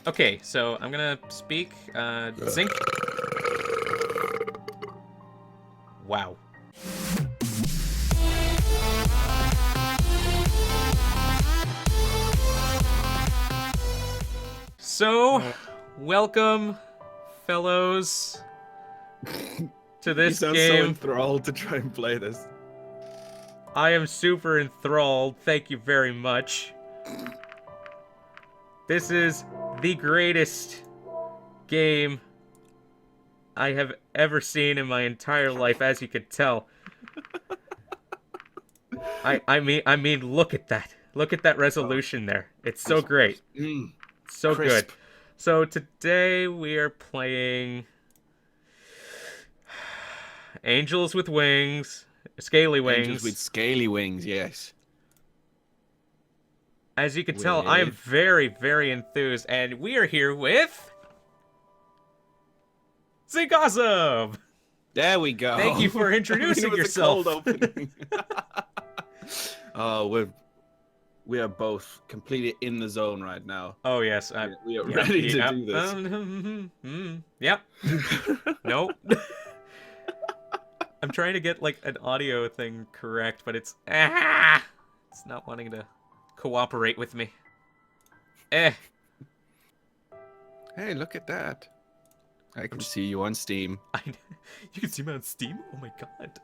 Okay, so I'm gonna speak Zinc. Wow. So, welcome, fellows, to You this sound so game. enthralled to try and play this. I am super enthralled. Thank you very much. This is the greatest game I have ever seen in my entire life, as you could tell. I mean, look at that. Look at that resolution there. It's so great. So good. Crisp. So today we are playing Angels with Wings, Scaly Angels with Wings. Scaly Wings, yes. As you can tell, I am very, very enthused, and we are here with Zinc. Awesome! There we go. Thank you for introducing yourself. A cold opening. Oh, we are both completely in the zone right now. Oh yes, We are ready to do this. Yep. Nope. I'm trying to get like an audio thing correct, but it's not wanting to cooperate with me. Hey, look at that. I can see you on Steam. You can see me on Steam? Oh my god.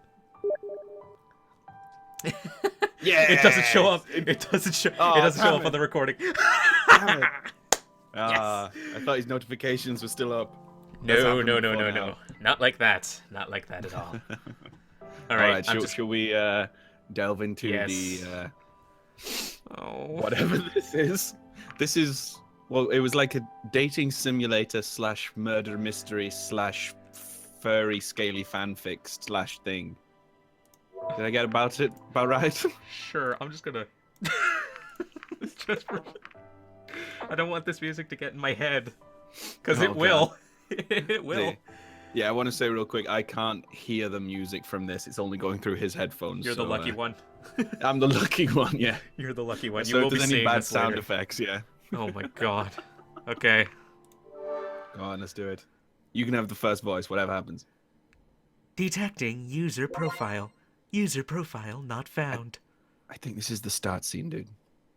Yeah. It doesn't show up. It doesn't show. Oh, it doesn't show up damn on the recording. Damn it. Yes. I thought his notifications were still up. No. Not like that. Not like that at all. All right. Should we delve into the whatever this is? This is, well, it was like a dating simulator / murder mystery / furry scaly fanfic / thing. Did I get about right? Sure. I'm just gonna. I don't want this music to get in my head, because it will. It will. Yeah, I want to say real quick, I can't hear the music from this. It's only going through his headphones. You're the lucky one. I'm the lucky one, yeah. You're the lucky one. So You will if be there's seeing any bad this sound later. effects, yeah. Oh my god. Okay. Go on, let's do it. You can have the first voice, whatever happens. Detecting user profile. User profile not found. I think this is the start scene, dude.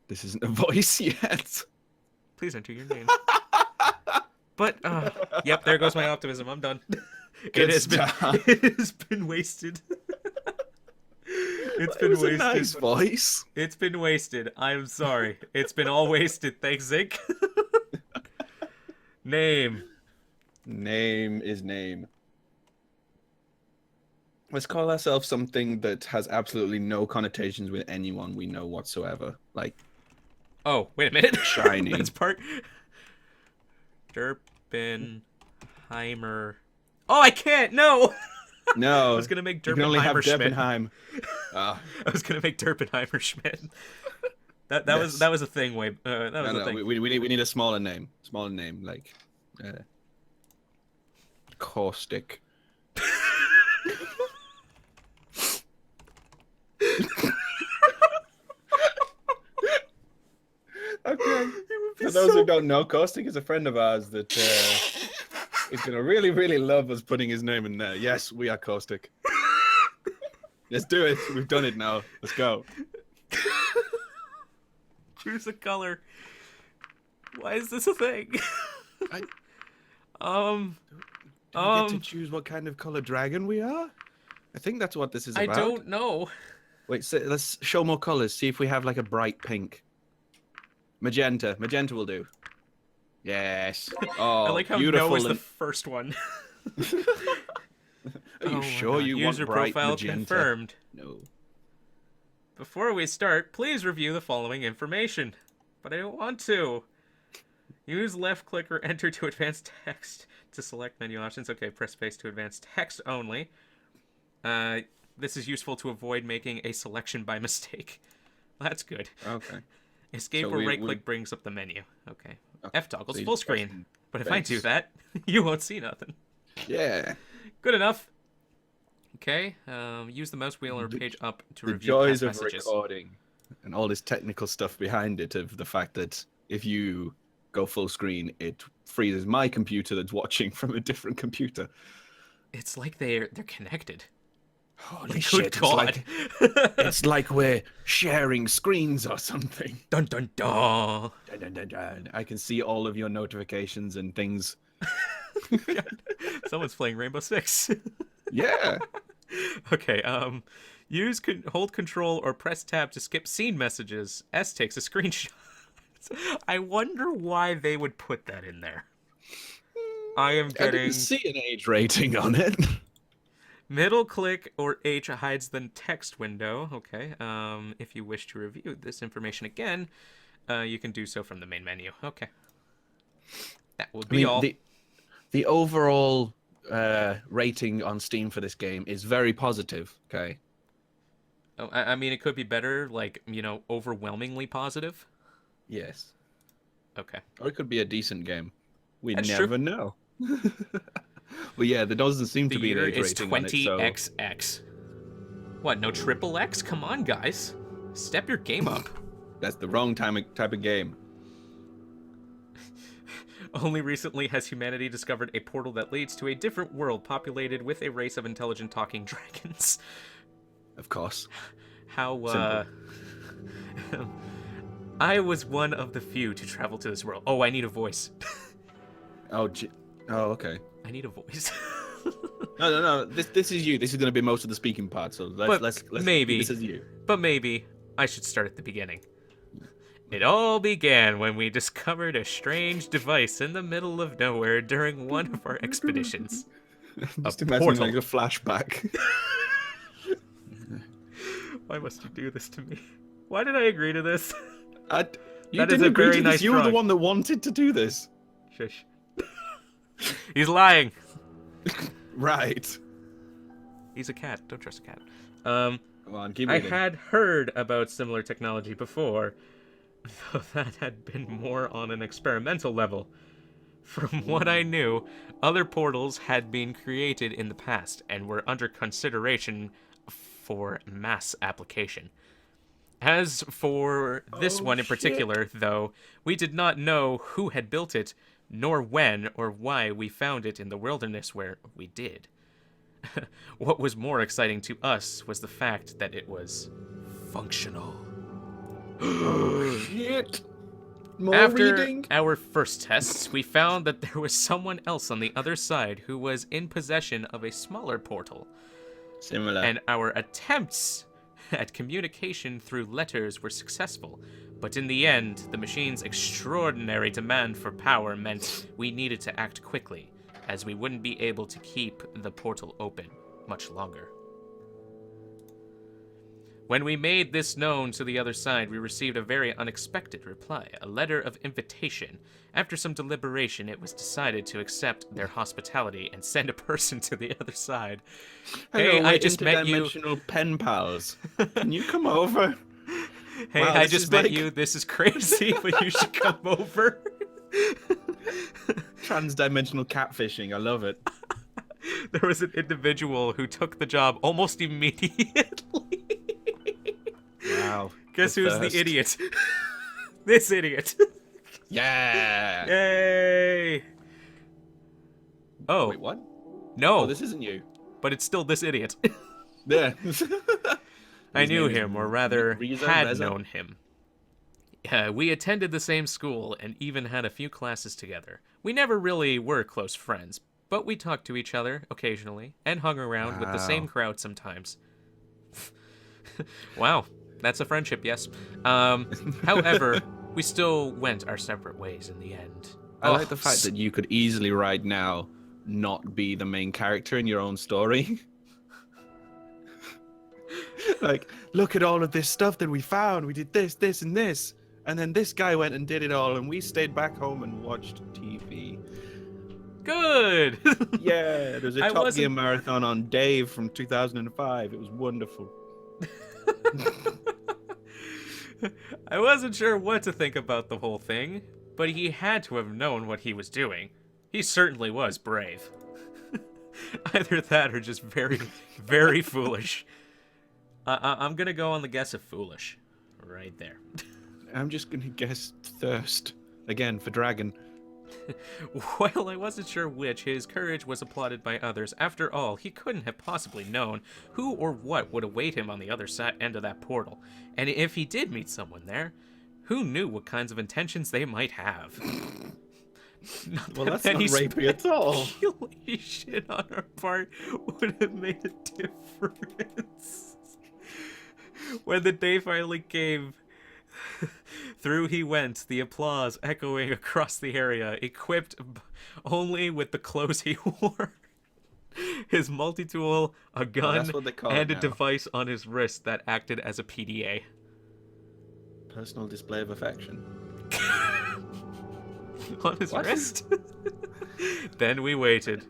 This isn't a voice yet. Please enter your name. But, yep, there goes my optimism. I'm done. It has been wasted. It's been wasted. A nice voice. It's been wasted. I'm sorry. It's been all wasted. Thanks, Zinc. Name. Name is name. Let's call ourselves something that has absolutely no connotations with anyone we know whatsoever. Like, oh, wait a minute. Shiny. That's part. Derpenheimer. Oh, I can't. No. No. I was gonna make You can only have Derpenheimer Schmidt. Derpenheim. I was gonna make Derpenheimer Schmidt. That was a thing. That was a thing. We need a smaller name. Smaller name, like Caustic. Okay. For those who don't know, Caustic is a friend of ours that is gonna really, really love us putting his name in there. Yes, we are Caustic. Let's do it. We've done it now. Let's go. Choose a color. Why is this a thing? Do we get to choose what kind of color dragon we are? I think that's what this is about. I don't know. Wait, so let's show more colors. See if we have like a bright pink. Magenta. Magenta will do. Yes. Oh, I like how beautiful. no is the first one. Are you sure you want User bright profile magenta? confirmed. No. Before we start, please review the following information. But I don't want to. Use left click or enter to advance text to select menu options. Okay, press space to advance text only. This is useful to avoid making a selection by mistake. That's good. Okay. Escape So or we- right we- click brings up the menu. Okay. Okay. F toggles So you full just screen. press But if I do space. that, you won't see nothing. Yeah. Good enough. Okay. Use the mouse wheel or The- page up to The review joys past of messages. recording and all this technical stuff behind it, of the fact that if you go full screen, it freezes my computer that's watching from a different computer. It's like they're connected. Holy Good shit! God. It's like we're sharing screens or something. Dun dun dun. Dun, dun, dun, dun. I can see all of your notifications and things. Someone's playing Rainbow Six. Yeah. Okay, hold control or press tab to skip scene messages. S takes a screenshot. I wonder why they would put that in there. I am I getting... didn't see an age rating on it. Middle click or H hides the text window. Okay, if you wish to review this information again, you can do so from the main menu. Okay. That would be all. The overall rating on Steam for this game is very positive, okay? Oh, I mean, it could be better, like, overwhelmingly positive. Yes. Okay. Or it could be a decent game. We That's never true. know. But yeah, there doesn't seem to be an The year age is rating on it, so... 20XX. What, no triple X? Come on, guys. Step your game up. That's the wrong type of game. Only recently has humanity discovered a portal that leads to a different world populated with a race of intelligent talking dragons. Of course. How, I was one of the few to travel to this world. Oh, I need a voice. Oh, okay. I need a voice. No. This is you. This is going to be most of the speaking part. So let's maybe this is you. But maybe I should start at the beginning. It all began when we discovered a strange device in the middle of nowhere during one of our expeditions. Just imagine like a flashback. Why must you do this to me? Why did I agree to this? You didn't agree to this. You were the one that wanted to do this. Shush. He's lying. Right. He's a cat. Don't trust a cat. Come on, keep I reading. had heard about similar technology before, though that had been more on an experimental level. From what I knew, other portals had been created in the past and were under consideration for mass application. As for this one in particular, though, we did not know who had built it, nor when or why we found it in the wilderness where we did. What was more exciting to us was the fact that it was functional. Shit. More After reading? our first tests, we found that there was someone else on the other side who was in possession of a smaller portal. Similar. And our attempts at communication through letters were successful. But in the end, the machine's extraordinary demand for power meant we needed to act quickly, as we wouldn't be able to keep the portal open much longer. When we made this known to the other side, we received a very unexpected reply, a letter of invitation. After some deliberation, it was decided to accept their hospitality and send a person to the other side. Hello, Hey, I just met you. Interdimensional pen pals. Can you come over? Hey, Wow, I this just is met like- you. This is crazy, but you should come over. Transdimensional catfishing. I love it. There was an individual who took the job almost immediately. Wow. Guess who's the idiot? This idiot. Yeah. Yay! Oh, Wait, what? no, Oh, this isn't you. but it's still this idiot. Yeah. I His knew name is him, or rather, Reza? had known him. We attended the same school and even had a few classes together. We never really were close friends, but we talked to each other occasionally and hung around with the same Wow. crowd sometimes. Wow, that's a friendship, yes. However, we still went our separate ways in the end. I like the fact that you could easily right now not be the main character in your own story. Like, look at all of this stuff that we found. We did this, this, and this. And then this guy went and did it all, and we stayed back home and watched TV. Good! Yeah, there's a I Top wasn't- Gear marathon on Dave from 2005. It was wonderful. I wasn't sure what to think about the whole thing, but he had to have known what he was doing. He certainly was brave. Either that or just very, very foolish. I'm gonna go on the guess of foolish. Right there. I'm just going to guess thirst. Again, for dragon. While I wasn't sure which, his courage was applauded by others. After all, he couldn't have possibly known who or what would await him on the other end of that portal. And if he did meet someone there, who knew what kinds of intentions they might have? Well, that's not rapey at all. Speculation on our part would have made a difference. When the day finally came, through he went, the applause echoing across the area, equipped only with the clothes he wore. His multi-tool, a gun, and a device on his wrist that acted as a PDA. Personal display of affection. On his wrist? Then we waited.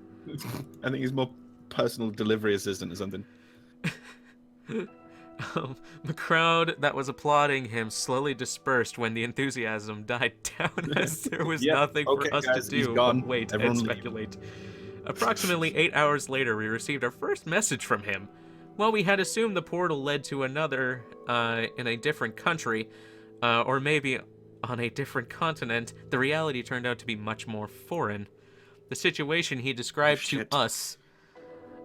I think he's more personal delivery assistant or something. The crowd that was applauding him slowly dispersed when the enthusiasm died down as there was nothing for us to do but wait and speculate. Approximately 8 hours later, we received our first message from him. While we had assumed the portal led to another in a different country, or maybe on a different continent, the reality turned out to be much more foreign. The situation he described to us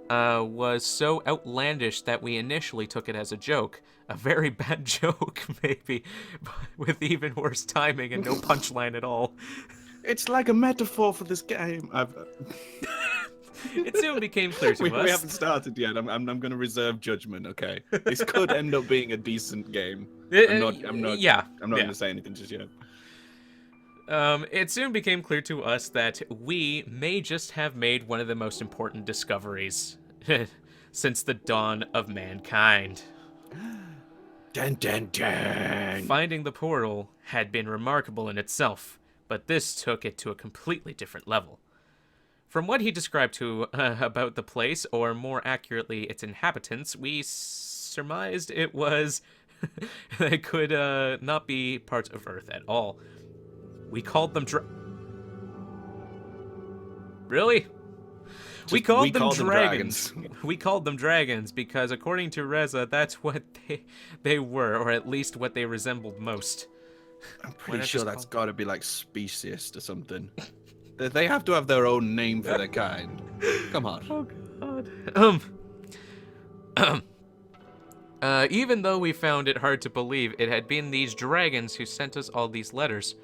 was so outlandish that we initially took it as a joke. A very bad joke, maybe, with even worse timing and no punchline at all. It's like a metaphor for this game. It soon became clear to us. We haven't started yet. I'm going to reserve judgment. Okay, this could end up being a decent game. I'm not going to say anything just yet. It soon became clear to us that we may just have made one of the most important discoveries since the dawn of mankind. Dun, dun, dun. Finding the portal had been remarkable in itself, but this took it to a completely different level. From what he described to about the place, or more accurately, its inhabitants, we surmised it was it could not be part of Earth at all. We called them Really? We called them dragons. We called them dragons because, according to Reza, that's what they were, or at least what they resembled most. I'm pretty sure that's got to be like speciest or something. They have to have their own name for their kind. Come on. Oh God. Even though we found it hard to believe, it had been these dragons who sent us all these letters.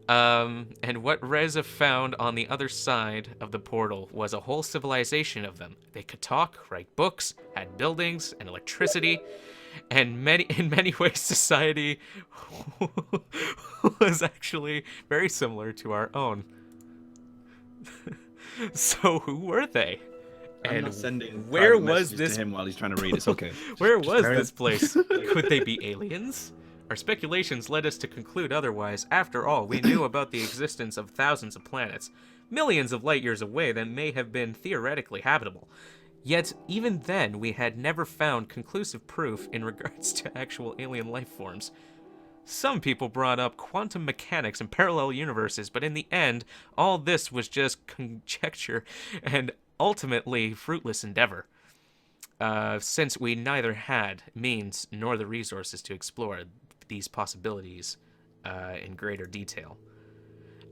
And what Reza found on the other side of the portal was a whole civilization of them. They could talk, write books, had buildings and electricity, and in many ways society was actually very similar to our own. So who were they? I'm not sending where was this to him while he's trying to read. It's okay. Where was this place? Could they be aliens? Our speculations led us to conclude otherwise. After all, we knew about the existence of thousands of planets, millions of light years away, that may have been theoretically habitable. Yet, even then, we had never found conclusive proof in regards to actual alien life forms. Some people brought up quantum mechanics and parallel universes, but in the end, all this was just conjecture and ultimately fruitless endeavor. Since we neither had means nor the resources to explore these possibilities in greater detail.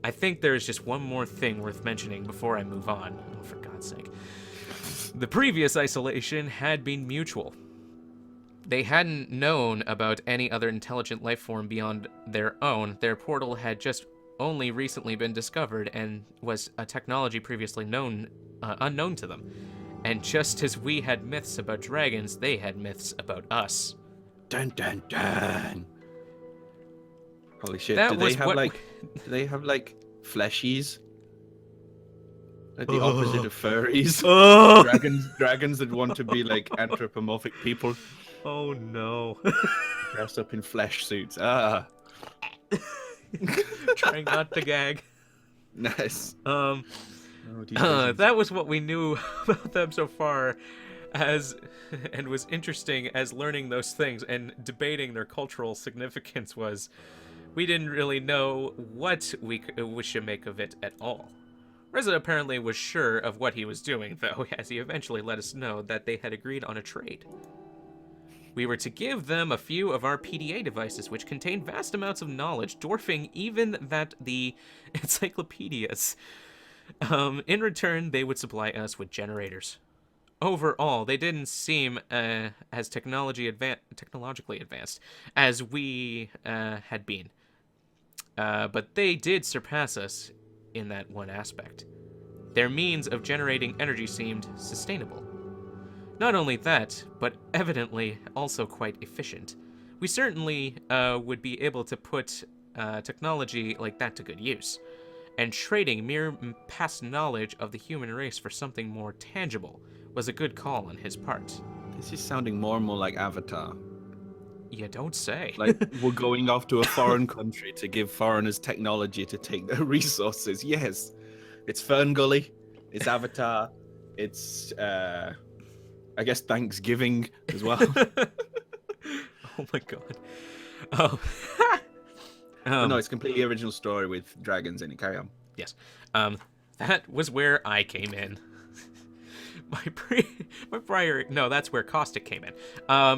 I think there is just one more thing worth mentioning before I move on. Oh, for God's sake. The previous isolation had been mutual. They hadn't known about any other intelligent life form beyond their own. Their portal had just only recently been discovered and was a technology previously unknown to them. And just as we had myths about dragons, they had myths about us. Dun dun dun. Holy shit! Do they have like fleshies? Like the opposite of furries. Oh! Dragons that want to be like anthropomorphic people. Oh no! Dressed up in flesh suits. Trying not to gag. Nice. That was what we knew about them so far, and was interesting as learning those things and debating their cultural significance was. We didn't really know what we should make of it at all. Reza apparently was sure of what he was doing, though, as he eventually let us know that they had agreed on a trade. We were to give them a few of our PDA devices, which contained vast amounts of knowledge, dwarfing even that the encyclopedias. In return, they would supply us with generators. Overall, they didn't seem as technologically advanced as we had been. But they did surpass us in that one aspect. Their means of generating energy seemed sustainable. Not only that, but evidently also quite efficient. We certainly would be able to put technology like that to good use. And trading mere past knowledge of the human race for something more tangible was a good call on his part. This is sounding more and more like Avatar. You don't say. Like, we're going off to a foreign country to give foreigners technology to take their resources. Yes, it's Fern Gully, it's Avatar, it's, I guess, Thanksgiving as well. Oh my god. Oh. No, it's a completely original story with dragons in it. Carry on. Yes. That was where I came in. My prior, no, that's where Caustic came in.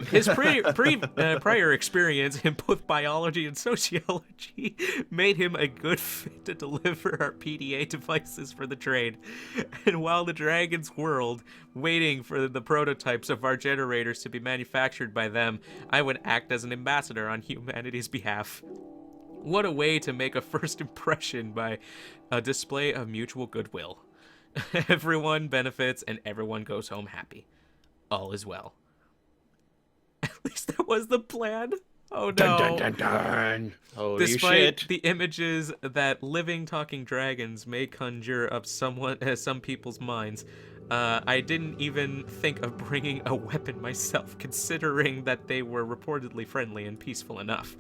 His prior experience in both biology and sociology made him a good fit to deliver our PDA devices for the trade. And while the dragons whirled, waiting for the prototypes of our generators to be manufactured by them, I would act as an ambassador on humanity's behalf. What a way to make a first impression by a display of mutual goodwill. Everyone benefits and everyone goes home happy. All is well. At least that was the plan. Oh no. Dun, dun, dun, dun. Holy Despite shit. the images that living talking dragons may conjure up some people's minds, I didn't even think of bringing a weapon myself, considering that they were reportedly friendly and peaceful enough.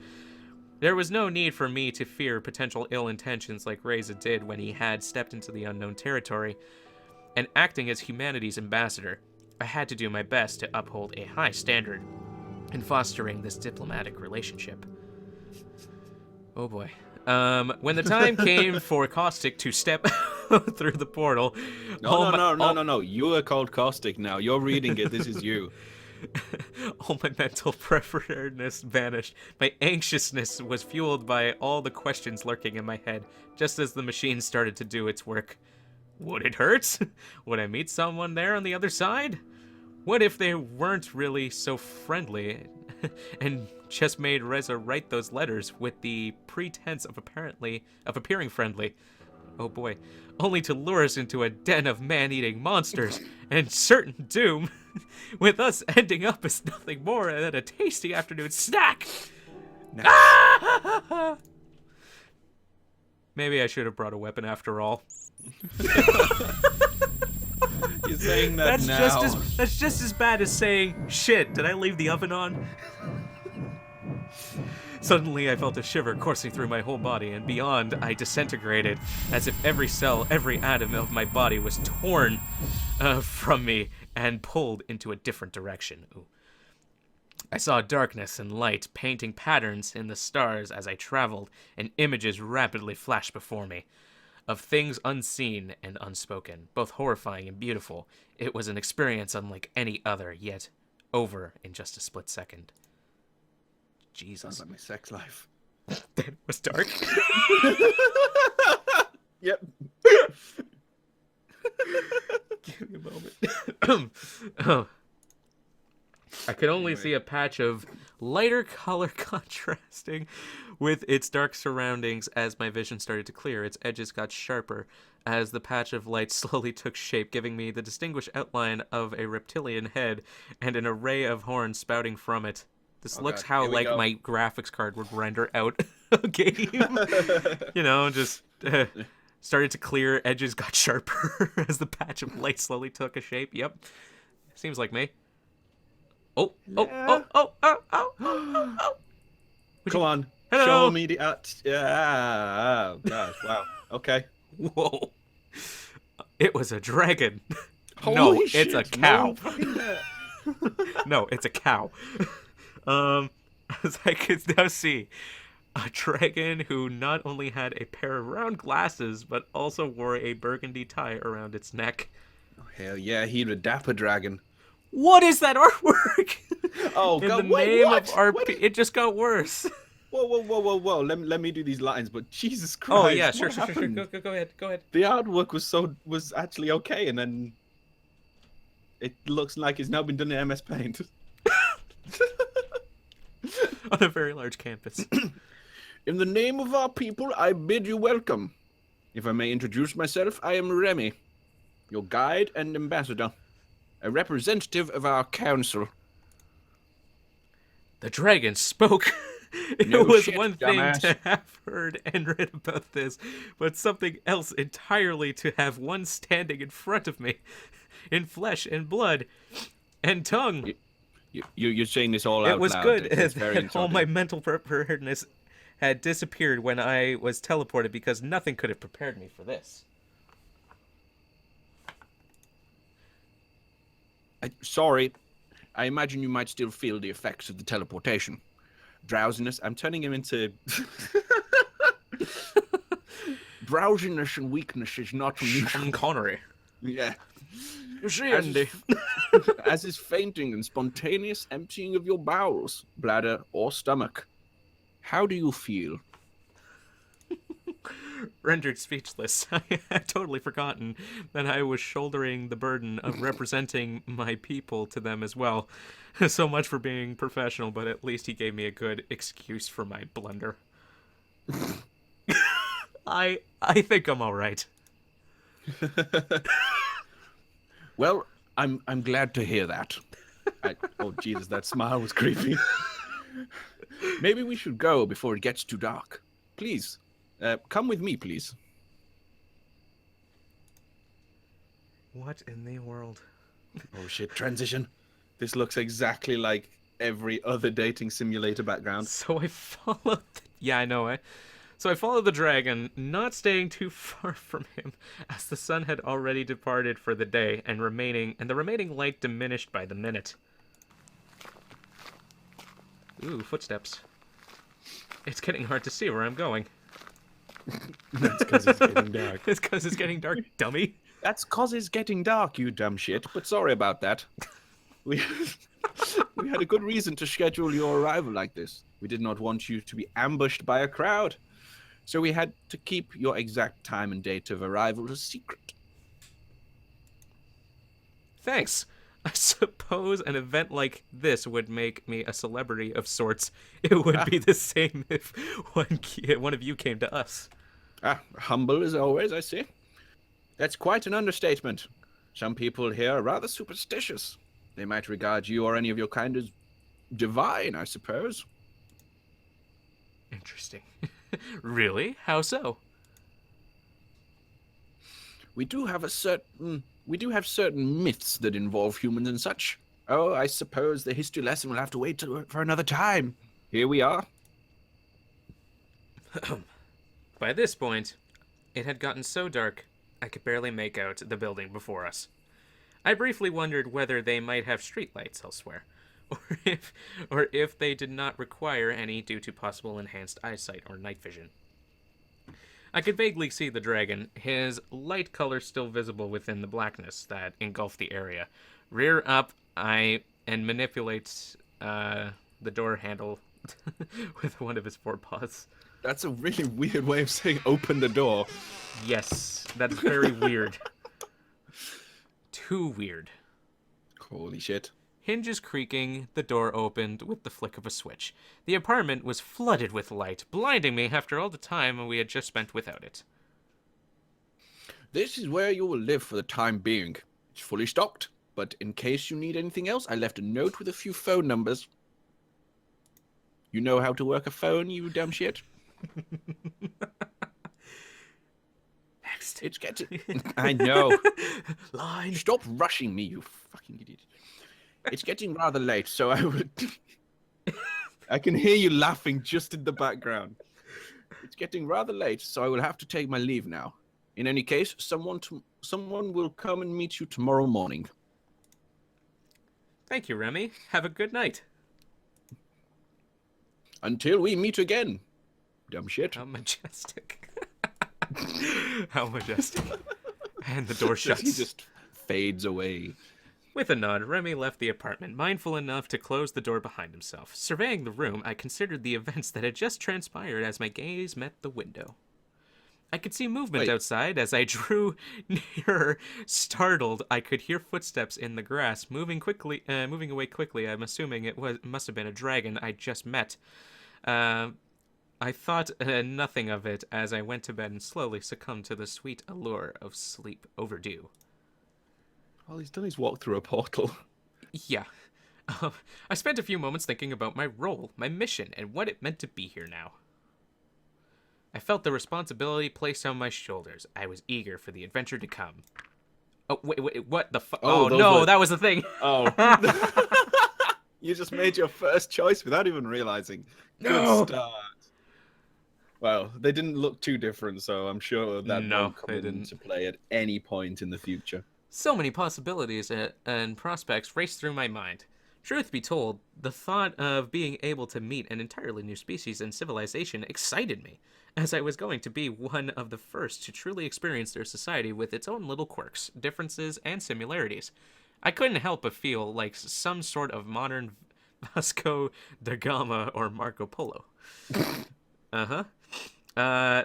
There was no need for me to fear potential ill intentions like Reza did when he had stepped into the unknown territory. And acting as humanity's ambassador, I had to do my best to uphold a high standard in fostering this diplomatic relationship. Oh boy. When the time came for Caustic to step through the portal... No. You are called Caustic now. You're reading it. This is you. All my mental preparedness vanished. My anxiousness was fueled by all the questions lurking in my head, just as the machine started to do its work. Would it hurt? Would I meet someone there on the other side? What if they weren't really so friendly and just made Reza write those letters with the pretense of appearing friendly? Oh boy. Only to lure us into a den of man-eating monsters and certain doom, with us ending up as nothing more than a tasty afternoon snack. Nice. Ah! Maybe I should have brought a weapon after all. You're saying that now. That's just as bad as saying, shit, did I leave the oven on? Suddenly, I felt a shiver coursing through my whole body, and beyond, I disintegrated, as if every cell, every atom of my body was torn from me and pulled into a different direction. Ooh. I saw darkness and light painting patterns in the stars as I traveled, and images rapidly flashed before me. Of things unseen and unspoken, both horrifying and beautiful. It was an experience unlike any other, yet over in just a split second. Jesus. Sounds like my sex life. That was dark. Yep. Give me a moment. Oh. I could only see a patch of lighter color contrasting with its dark surroundings. As my vision started to clear, its edges got sharper as the patch of light slowly took shape, giving me the distinguished outline of a reptilian head and an array of horns spouting from it. This looks how like my graphics card would render out a game. You know, just started to clear, edges got sharper as the patch of light slowly took a shape. Yep. Seems like me. Oh. Come on. Hello. Show me the yeah. Oh, gosh. Wow. Okay. Whoa. It was a dragon. Holy no, shit. It's a cow. No, No, it's a cow. As I could now see, a dragon who not only had a pair of round glasses, but also wore a burgundy tie around its neck. hell yeah, he's a dapper dragon. What is that artwork? Oh In the God! Wait, name of what? RP, it just got worse. Whoa, whoa, whoa, whoa, whoa! Let me do these lines. But Jesus Oh yeah, Christ, sure, what sure, sure, sure. happened? Go ahead, go ahead. The artwork was actually okay, and then it looks like it's now been done in MS Paint. On a very large campus. In the name of our people, I bid you welcome. If I may introduce myself, I am Remy, your guide and ambassador, a representative of our council. The dragon spoke. It No was shit, one thing dumbass. to have heard and read about this, but something else entirely to have one standing in front of me, in flesh and blood and tongue. You're saying this all It out was loud. good It's very that all my insulting. mental preparedness had disappeared when I was teleported because nothing could have prepared me for this. Sorry, I imagine you might still feel the effects of the teleportation. Drowsiness. I'm turning him into. Drowsiness and weakness is not Sean unusual. Connery. Yeah. You see, As Andy. as is fainting and spontaneous emptying of your bowels, bladder, or stomach. How do you feel? Rendered speechless. I had totally forgotten that I was shouldering the burden of representing my people to them as well. So much for being professional, but at least he gave me a good excuse for my blunder. I think I'm all right. Well, I'm glad to hear that. Oh Jesus, that smile was creepy. Maybe we should go before it gets too dark. Please, come with me, please. What in the world? Oh shit, transition. This looks exactly like every other dating simulator background. So I followed. Yeah, I know. So I followed the dragon, not staying too far from him, as the sun had already departed for the day, and the remaining light diminished by the minute. Ooh, footsteps. It's getting hard to see where I'm going. That's because it's getting dark. It's because it's getting dark, dummy. That's because it's getting dark, you dumb shit. But sorry about that. We we had a good reason to schedule your arrival like this. We did not want you to be ambushed by a crowd. So we had to keep your exact time and date of arrival a secret. Thanks. I suppose an event like this would make me a celebrity of sorts. It would be the same if one of you came to us. Humble as always, I see. That's quite an understatement. Some people here are rather superstitious. They might regard you or any of your kind as divine, I suppose. Interesting. Really? How so? We do have certain myths that involve humans and such. Oh, I suppose the history lesson will have to wait for another time. Here we are. By this point, it had gotten so dark I could barely make out the building before us. I briefly wondered whether they might have streetlights elsewhere, or if they did not require any due to possible enhanced eyesight or night vision. I could vaguely see the dragon, his light color still visible within the blackness that engulfed the area, rear up and manipulate the door handle with one of his forepaws. That's a really weird way of saying open the door. Yes, that's very weird. Too weird. Holy shit. Hinges creaking, the door opened with the flick of a switch. The apartment was flooded with light, blinding me after all the time we had just spent without it. This is where you will live for the time being. It's fully stocked, but in case you need anything else, I left a note with a few phone numbers. You know how to work a phone, you dumb shit? Next. It's getting... I know. Line. Stop rushing me, you fucking idiot. It's getting rather late, so I would... I can hear you laughing just in the background. It's getting rather late, so I will have to take my leave now. In any case, someone will come and meet you tomorrow morning. Thank you, Remy. Have a good night. Until we meet again. Dumb shit. How majestic. How majestic. And the door shuts. He just fades away. With a nod, Remy left the apartment, mindful enough to close the door behind himself. Surveying the room, I considered the events that had just transpired as my gaze met the window. I could see movement Wait. outside. As I drew nearer, startled, I could hear footsteps in the grass, moving away quickly. I'm assuming must have been a dragon I just met. I thought nothing of it as I went to bed and slowly succumbed to the sweet allure of sleep overdue. All he's done is walk through a portal. Yeah. I spent a few moments thinking about my role, my mission, and what it meant to be here now. I felt the responsibility placed on my shoulders. I was eager for the adventure to come. Oh, wait, what the fuck? Oh, no, that was the thing. Oh. You just made your first choice without even realizing. No. Good start. Well, they didn't look too different, so I'm sure that won't come into play at any point in the future. So many possibilities and prospects raced through my mind. Truth be told, the thought of being able to meet an entirely new species and civilization excited me, as I was going to be one of the first to truly experience their society with its own little quirks, differences, and similarities. I couldn't help but feel like some sort of modern Vasco da Gama or Marco Polo.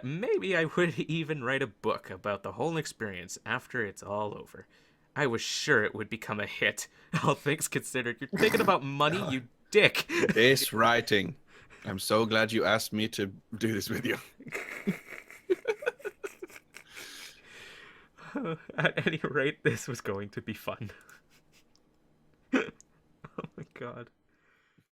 Maybe I would even write a book about the whole experience after it's all over. I was sure it would become a hit. All things considered, you're thinking about money, you dick. This writing. I'm so glad you asked me to do this with you. At any rate, this was going to be fun. Oh my god.